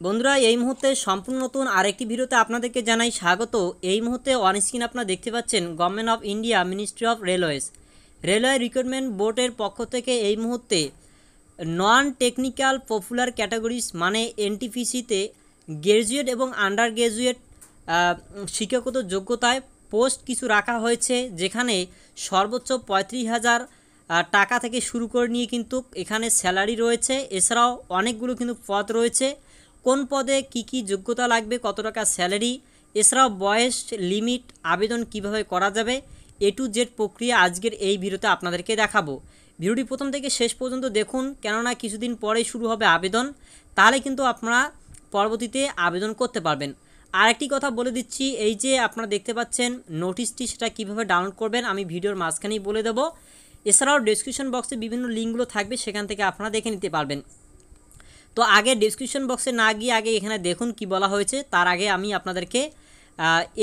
বন্ধুরা এই মুহূর্তে সম্পূর্ণ নতুন আরেকটি ভিডিওতে আপনাদেরকে জানাই স্বাগত। এই মুহূর্তে অন স্ক্রিন আপনারা দেখতে পাচ্ছেন government of India ministry of railways railway recruitment বোর্ডের পক্ষ থেকে এই মুহূর্তে নন টেকনিক্যাল পপুলার ক্যাটাগরিজ মানে এনটিপিসিতে গ্র্যাজুয়েট এবং আন্ডার গ্র্যাজুয়েট শিক্ষাগত যোগ্যতায় পোস্ট কিছু রাখা হয়েছে, যেখানে সর্বোচ্চ 35,000 টাকা থেকে শুরু করে নিয়ে কিন্তু এখানে স্যালারি রয়েছে। এছাড়াও অনেকগুলো কিন্তু পদ রয়েছে। কোন পদে কি যোগ্যতা লাগবে, কত টাকা স্যালারি, এছাড়াও বয়স লিমিট, আবেদন কিভাবে করা যাবে, এ টু জেড প্রক্রিয়া আজকের এই ভিডিওতে আপনাদেরকে দেখাবো। ভিডিওটি প্রথম থেকে শেষ পর্যন্ত দেখুন, কেননা কিছুদিন পরেই শুরু হবে আবেদন, তাহলে কিন্তু আপনারা পরবর্তীতে আবেদন করতে পারবেন। আরেকটি কথা বলে দিচ্ছি, এই যে আপনারা দেখতে পাচ্ছেন নোটিশটি, সেটা কিভাবে ডাউনলোড করবেন আমি ভিডিওর মাঝখানেই বলে দেবো। এছাড়াও ডেসক্রিপশন বক্সে বিভিন্ন লিঙ্কগুলো থাকবে, সেখান থেকে আপনারা দেখে নিতে পারবেন। তো আগে ডেসক্রিপশন বক্সে না গিয়ে আগে এখানে দেখুন কি বলা হয়েছে। তার আগে আমি আপনাদেরকে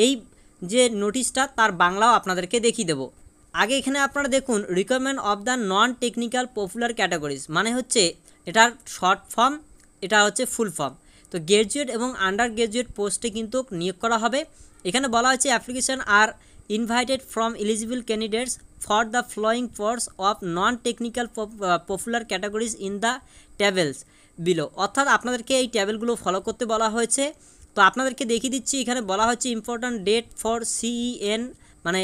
এই যে নোটিশটা তার বাংলাও আপনাদেরকে দেখিয়ে দেবো। আগে এখানে আপনারা দেখুন requirement of the non technical popular categories, মানে হচ্ছে এটার শর্ট ফর্ম, এটা হচ্ছে ফুল ফর্ম। তো গ্র্যাজুয়েট এবং আন্ডার গ্র্যাজুয়েট পোস্টে কিন্তু নিয়োগ করা হবে। এখানে বলা হচ্ছে application are invited from eligible candidates for the following posts of non technical popular categories in the tables below, অর্থাৎ আপনাদেরকে এই ট্যাবেলগুলো ফলো করতে বলা হয়েছে। তো আপনাদেরকে দেখিয়ে দিচ্ছি, এখানে বলা হচ্ছে ইম্পর্ট্যান্ট ডেট ফর CEN মানে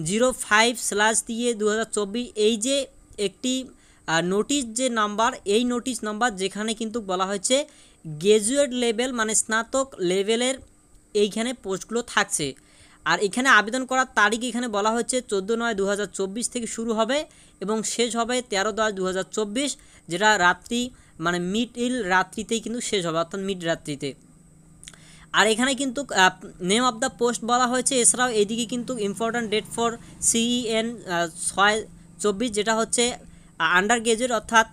05/2024, এই যে একটি নোটিশ যে নাম্বার, এই নোটিশ নাম্বার যেখানে কিন্তু বলা হয়েছে গ্র্যাজুয়েট লেভেল মানে স্নাতক লেভেলের এইখানে পোস্টগুলো থাকছে। আর এখানে আবেদন করার তারিখ এখানে বলা হচ্ছে 14/9/2024 থেকে শুরু হবে এবং শেষ হবে 13/10/2024, যেটা রাত্রি মানে মিড রাত্রিতেই কিন্তু শেষ হবে, অর্থাৎ মিড রাত্রিতে। আর এখানে কিন্তু নেম অফ দ্য পোস্ট বলা হয়েছে। এছাড়াও এইদিকে কিন্তু ইম্পর্ট্যান্ট ডেট ফর CEN 6/24, যেটা হচ্ছে আন্ডার গ্র্যাজুয়েট অর্থাৎ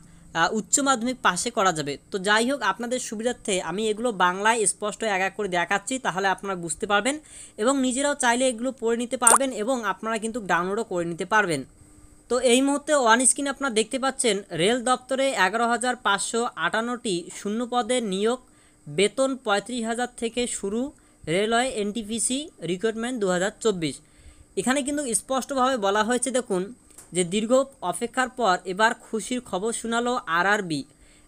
উচ্চ মাধ্যমিক পাশে করা যাবে। তো যাই হোক, আপনাদের সুবিধার্থে আমি এগুলো বাংলায় স্পষ্ট এক এক করে দেখাচ্ছি, তাহলে আপনারা বুঝতে পারবেন এবং নিজেরাও চাইলে এগুলো পড়ে নিতে পারবেন এবং আপনারা কিন্তু ডাউনলোডও করে নিতে পারবেন। তো এই মুহূর্তে ওয়ান স্ক্রিন আপনারা দেখতে পাচ্ছেন রেল দপ্তরে 11,558টি শূন্য পদের নিয়োগ, বেতন 35,000 থেকে শুরু, রেলওয়ে এনটিপিসি রিক্রুটমেন্ট 2024। এখানে কিন্তু স্পষ্টভাবে বলা হয়েছে, দেখুন যে দীর্ঘ অপেক্ষার পর এবার খুশির খবর শোনালো RRB,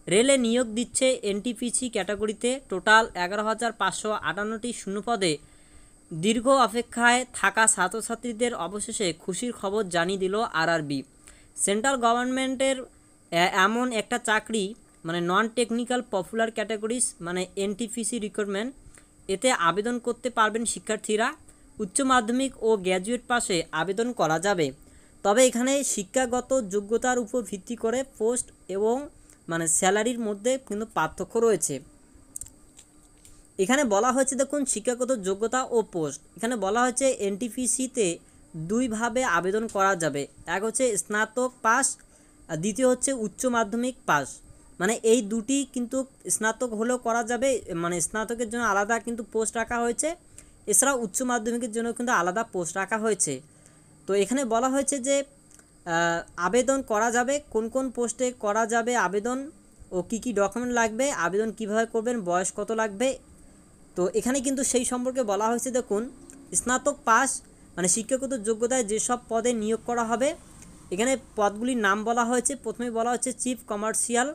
রেলে নিয়োগ দিচ্ছে এনটিপিসি ক্যাটাগরিতে টোটাল 11,558টি শূন্য পদে। দীর্ঘ অপেক্ষায় থাকা ছাত্রছাত্রীদের অবশেষে খুশির খবর জানিয়ে দিল RRB। সেন্ট্রাল গভর্নমেন্টের এমন একটা চাকরি মানে নন টেকনিক্যাল পপুলার ক্যাটাগরিজ মানে এনটিপিসি রিক্রুটমেন্ট, এতে আবেদন করতে পারবেন শিক্ষার্থীরা। উচ্চ মাধ্যমিক ও গ্র্যাজুয়েট পাশে আবেদন করা যাবে, তবে এখানে শিক্ষাগত যোগ্যতার উপর ভিত্তি করে পোস্ট এবং মানে স্যালারির মধ্যে কিন্তু পার্থক্য রয়েছে। এখানে বলা হয়েছে, দেখুন শিক্ষাগত যোগ্যতা ও পোস্ট, এখানে বলা হয়েছে এনটিপিসিতে দুইভাবে আবেদন করা যাবে, এক হচ্ছে স্নাতক পাস আর দ্বিতীয় হচ্ছে উচ্চ মাধ্যমিক পাস। মানে এই দুটি কিন্তু স্নাতক হলেও করা যাবে, মানে স্নাতকের জন্য আলাদা কিন্তু পোস্ট রাখা হয়েছে, এছাড়াও উচ্চ মাধ্যমিকের জন্য কিন্তু আলাদা পোস্ট রাখা হয়েছে। তো এখানে বলা হয়েছে যে আবেদন করা যাবে, কোন কোন পোস্টে করা যাবে আবেদন ও কি ডকুমেন্ট লাগবে, আবেদন কিভাবে করবেন, বয়স কত লাগবে। তো এখানে কিন্তু সেই সম্পর্কে বলা হয়েছে, দেখুন স্নাতক পাস মানে শিক্ষাগত যোগ্যতায় যেসব পদে নিয়োগ করা হবে, এখানে পদগুলির নাম বলা হয়েছে। প্রথমে বলা হচ্ছে chief commercial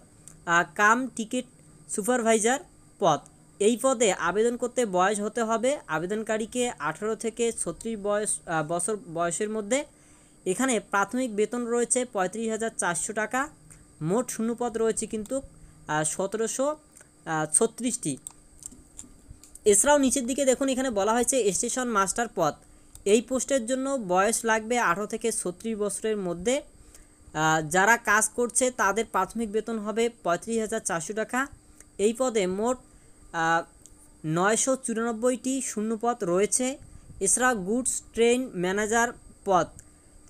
cum ticket supervisor পদ, এই পদে আবেদন করতে বয়স হতে হবে আবেদনকারীকে 18 থেকে 36 বছর বয়সের মধ্যে। এখানে প্রাথমিক বেতন রয়েছে 35,400 টাকা, মোট শূন্যপদ রয়েছে কিন্তু 1736টি। এছাড়াও নিচের দিকে দেখুন এখানে বলা হয়েছে স্টেশন মাস্টার পদ, এই পোস্টের জন্য বয়স লাগবে 18 থেকে 36 বছরের মধ্যে। যারা কাজ করছে তাদের প্রাথমিক বেতন হবে 35,400 টাকা। এই পদে মোট 994টি শূন্যপদ রয়েছে। এছাড়া গুডস ট্রেন ম্যানেজার পদ,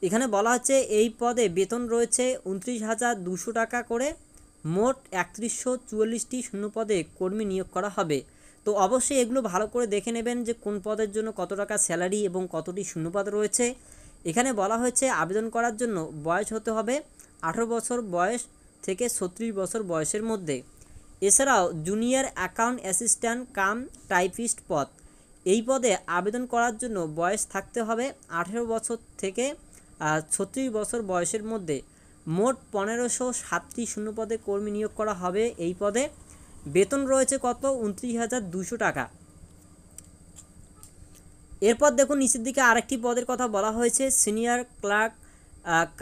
এখানে বলা হচ্ছে এই পদে বেতন রয়েছে 29,200 টাকা করে, মোট 3144টি শূন্যপদে কর্মী নিয়োগ করা হবে। তো অবশ্যই এগুলো ভালো করে দেখে নেবেন যে কোন পদের জন্য কত টাকা স্যালারি এবং কতটি শূন্যপদ রয়েছে। এখানে বলা হয়েছে আবেদন করার জন্য বয়স হতে হবে 18 বছর বয়স থেকে 36 বছর বয়সের মধ্যে। এছাড়াও junior account assistant cum typist পদ, এই পদে আবেদন করার জন্য বয়স থাকতে হবে 18 বছর থেকে 36 বছর বয়সের মধ্যে। মোট 1507টি শূন্য পদে কর্মী নিয়োগ করা হবে এই পদে। বেতন রয়েছে কত? 29,200 টাকা। এরপর দেখুন নিচের দিকে আরেকটি পদের কথা বলা হয়েছে, সিনিয়র ক্লার্ক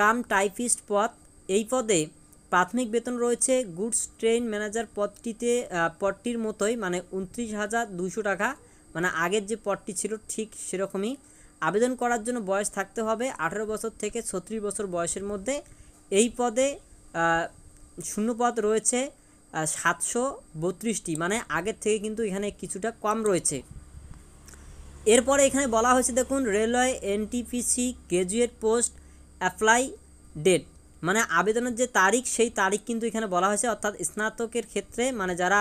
কাম টাইপিস্ট পদ, এই পদে প্রাথমিক বেতন রয়েছে গুডস ট্রেন ম্যানেজার পদটির মতোই, মানে 29,200 টাকা, মানে আগের যে পদটি ছিল ঠিক সেরকমই। আবেদন করার জন্য বয়স থাকতে হবে 18 বছর থেকে 36 বছর বয়সের মধ্যে। এই পদে শূন্য পদ রয়েছে 732টি, মানে আগের থেকে কিন্তু এখানে কিছুটা কম রয়েছে। এরপরে এখানে বলা হয়েছে দেখুন, railway NTPC graduate post apply date, মানে আবেদনের যে তারিখ সেই তারিখ কিন্তু এখানে বলা হয়েছে, অর্থাৎ স্নাতকের ক্ষেত্রে মানে যারা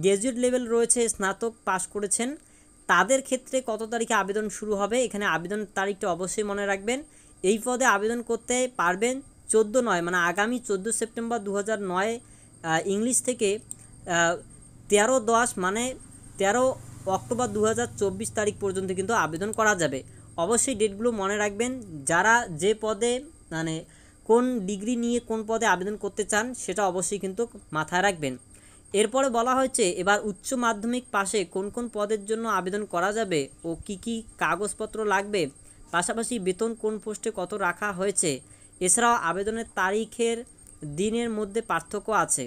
গ্র্যাজুয়েট লেভেল রয়েছে, স্নাতক পাস করেছেন, তাদের ক্ষেত্রে কত তারিখে আবেদন শুরু হবে, এখানে আবেদন তারিখটা অবশ্যই মনে রাখবেন। এই পদে আবেদন করতে পারবেন 14/9, মানে আগামী 14 সেপ্টেম্বর 2009 ইংলিশ থেকে 13/10 মানে 13 অক্টোবর 2024 তারিখ পর্যন্ত কিন্তু আবেদন করা যাবে। অবশ্যই ডেটগুলো মনে রাখবেন। যারা যে পদে মানে কোন ডিগ্রি নিয়ে কোন পদে আবেদন করতে চান সেটা অবশ্যই কিন্তু মাথায় রাখবেন। এরপরে বলা হয়েছে এবার উচ্চ মাধ্যমিক পাশে কোন কোন পদের জন্য আবেদন করা যাবে ও কি কি কাগজপত্র লাগবে, পাশাপাশি বেতন কোন পোস্টে কত রাখা হয়েছে, এছাড়াও আবেদনের তারিখের দিনের মধ্যে পার্থক্য আছে,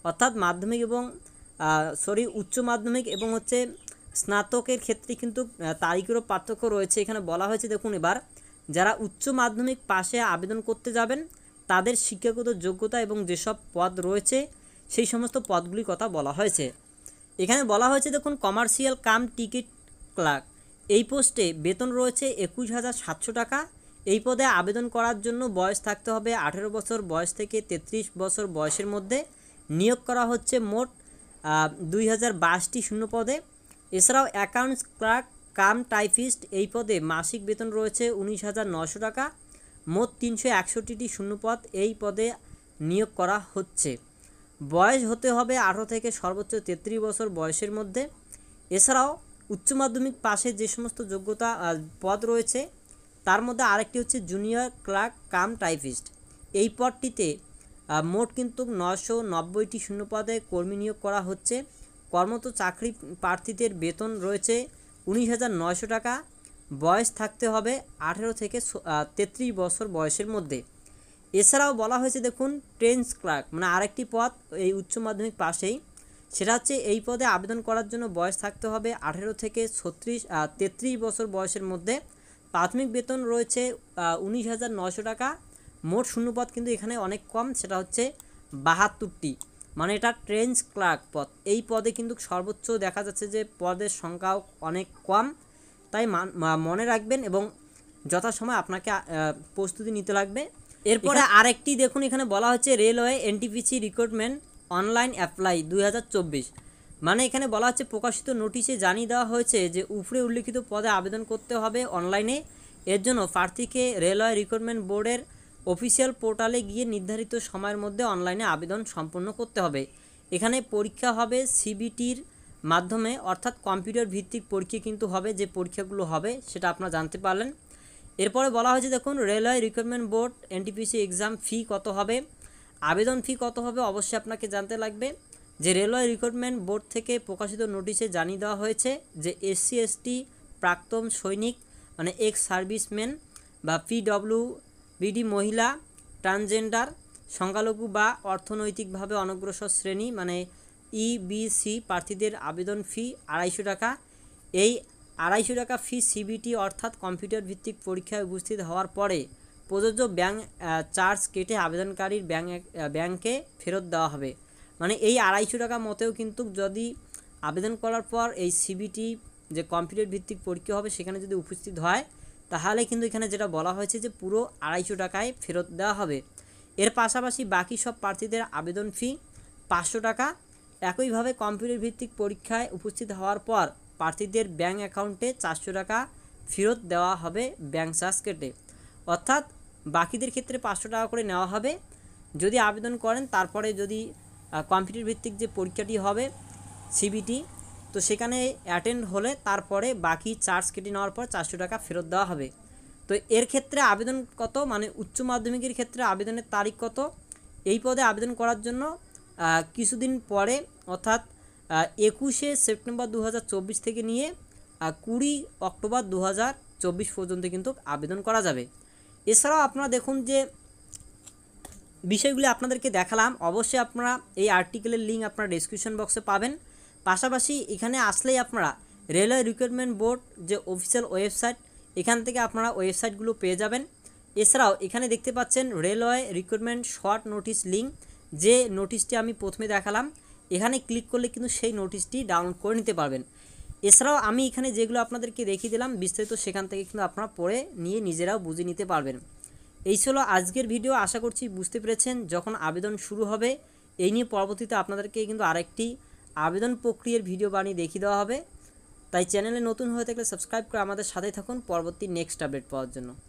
অর্থাৎ মাধ্যমিক এবং উচ্চ মাধ্যমিক এবং স্নাতকের ক্ষেত্রে কিন্তু তারিখেরও পার্থক্য রয়েছে। এখানে বলা হয়েছে দেখুন, এবার যারা উচ্চ মাধ্যমিক পাশে আবেদন করতে যাবেন তাদের শিক্ষাগত যোগ্যতা এবং যেসব পদ রয়েছে সেই সমস্ত পদগুলির কথা বলা হয়েছে। এখানে বলা হয়েছে দেখুন, কমার্শিয়াল কাম টিকিট ক্লার্ক, এই পোস্টে বেতন রয়েছে 21,700 টাকা। এই পদে আবেদন করার জন্য বয়স থাকতে হবে 18 বছর বয়স থেকে 33 বছর বয়সের মধ্যে। নিয়োগ করা হচ্ছে মোট 2022টি শূন্য পদে। এছাড়াও অ্যাকাউন্টস ক্লার্ক কাম টাইপিস্ট, এই পদে মাসিক বেতন রয়েছে 19,900 টাকা। মোট 361টি শূন্য পদ এই পদে নিয়োগ করা হচ্ছে। বয়স হতে হবে 18 থেকে সর্বোচ্চ 33 বছর বয়সের মধ্যে। এছাড়াও উচ্চ মাধ্যমিক পাশে যে সমস্ত যোগ্যতা পদ রয়েছে তার মধ্যে আরেকটি হচ্ছে জুনিয়র ক্লার্ক কাম টাইপিস্ট, এই পদটিতে মোট কিন্তু 990টি শূন্য পদে কর্মী নিয়োগ করা হচ্ছে। কর্মরত চাকরি প্রার্থীদের বেতন রয়েছে 19,900 টাকা। বয়স থাকতে হবে 18 থেকে 33 বছর বয়সের মধ্যে। এছাড়াও বলা হয়েছে দেখুন, ট্রেন্স ক্লার্ক, মানে আরেকটি পদ এই উচ্চ মাধ্যমিক পাশেই, সেটা হচ্ছে এই পদে আবেদন করার জন্য বয়স থাকতে হবে 18 থেকে 33 বছর বয়সের মধ্যে। প্রাথমিক বেতন রয়েছে 19,900 টাকা। মোট শূন্যপদ কিন্তু এখানে অনেক কম, সেটা হচ্ছে 72টি, মানে এটা ট্রেন্স ক্লার্ক পদ। এই পদে কিন্তু সর্বোচ্চ দেখা যাচ্ছে যে পদের সংখ্যাও অনেক কম, তাই মনে রাখবেন এবং যথাসময় আপনাকে প্রস্তুতি নিতে লাগবে। এরপরে আরেকটি দেখুন, এখানে বলা হচ্ছে railway NTPC recruitment online apply 2024, মানে এখানে বলা হচ্ছে প্রকাশিত নোটিশে জানিয়ে দেওয়া হয়েছে যে উপরে উল্লিখিত পদে আবেদন করতে হবে অনলাইনে। এর জন্য প্রার্থীকে রেলওয়ে রিক্রুটমেন্ট বোর্ডের অফিসিয়াল পোর্টালে গিয়ে নির্ধারিত সময়ের মধ্যে অনলাইনে আবেদন সম্পন্ন করতে হবে। এখানে পরীক্ষা হবে সিবিটির মাধ্যমে, অর্থাৎ কম্পিউটার ভিত্তিক পরীক্ষা কিন্তু হবে। যে পরীক্ষাগুলো হবে সেটা আপনারা জানতে পারলেন। এরপরে বলা হয়েছে দেখুন, railway recruitment board NTPC exam ফি কত হবে, আবেদন ফি কত হবে অবশ্যই আপনাকে জানতে লাগবে। যে রেলওয়ে রিক্রুটমেন্ট বোর্ড থেকে প্রকাশিত নোটিশে জানিয়ে দেওয়া হয়েছে যে SC ST প্রাক্তন সৈনিক, মানে এক্স সার্ভিসম্যান বা PWBD মহিলা, ট্রান্সজেন্ডার, সংখ্যালঘু বা অর্থনৈতিকভাবে অনগ্রসর শ্রেণী মানে EBC প্রার্থীদের আবেদন ফি 250 টাকা। এই 250 টাকা ফি সিবিটি অর্থাৎ কম্পিউটার ভিত্তিক পরীক্ষায় উপস্থিত হওয়ার পরে প্রযোজ্য ব্যাংক চার্জ কেটে আবেদনকারীর ব্যাংকে ফেরত দেওয়া হবে। মানে এই 250 টাকা মতেও কিন্তু যদি আবেদন করার পর এই সিবিটি যে কম্পিউটার ভিত্তিক পরীক্ষা হবে সেখানে যদি উপস্থিত হয় তাহলে কিন্তু এখানে যেটা বলা হয়েছে যে পুরো 250 টাকায় ফেরত দেওয়া হবে। এর পাশাপাশি বাকি সব প্রার্থীদের আবেদন ফি 500 টাকা। একইভাবে কম্পিউটার ভিত্তিক পরীক্ষায় উপস্থিত হওয়ার পর প্রার্থীদের ব্যাংক অ্যাকাউন্টে 400 টাকা ফেরত দেওয়া হবে ব্যাংক চার্জ কেটে, অর্থাৎ বাকিদের ক্ষেত্রে 500 টাকা করে নেওয়া হবে। যদি আবেদন করেন তারপরে যদি কম্পিউটার ভিত্তিক যে পরীক্ষাটি হবে সিবিটি, তো সেখানে অ্যাটেন্ড হলে তারপরে বাকি চার্জ কেটে নেওয়ার পর 400 টাকা ফেরত দেওয়া হবে। তো এর ক্ষেত্রে আবেদন কত, মানে উচ্চ মাধ্যমিকের ক্ষেত্রে আবেদনের তারিখ কত, এই পদে আবেদন করার জন্য কিছুদিন পরে অর্থাৎ 21শে সেপ্টেম্বর 2024 থেকে নিয়ে 20 অক্টোবর 2024 পর্যন্ত কিন্তু আবেদন করা যাবে। এছাড়াও আপনারা দেখুন যে বিষয়গুলি আপনাদেরকে দেখালাম, অবশ্যই আপনারা এই আর্টিকেলের লিঙ্ক আপনারা ডেসক্রিপশন বক্সে পাবেন। পাশাপাশি এখানে আসলেই আপনারা রেলওয়ে রিক্রুটমেন্ট বোর্ড যে অফিসিয়াল ওয়েবসাইট, এখান থেকে আপনারা ওয়েবসাইটগুলো পেয়ে যাবেন। এছাড়াও এখানে দেখতে পাচ্ছেন railway recruitment short notice link, যে নোটিশটি আমি প্রথমে দেখালাম, এখানে ক্লিক করলে কিন্তু সেই নোটিশটি ডাউনলোড করে নিতে পারবেন। এছাড়াও আমি এখানে যেগুলো আপনাদেরকে দেখিয়ে দিলাম বিস্তারিত, সেখান থেকে কিন্তু আপনারা পড়ে নিয়ে নিজেরাও বুঝে নিতে পারবেন। এই ছিল আজকের ভিডিও, আশা করছি বুঝতে পেরেছেন। যখন আবেদন শুরু হবে এই নিয়ে পরবর্তীতে আপনাদেরকে কিন্তু আরেকটি আবেদন প্রক্রিয়ার ভিডিও বানিয়ে দেখিয়ে দেওয়া হবে। তাই চ্যানেলে নতুন হয়ে থাকলে সাবস্ক্রাইব করে আমাদের সাথেই থাকুন পরবর্তী নেক্সট আপডেট পাওয়ার জন্য।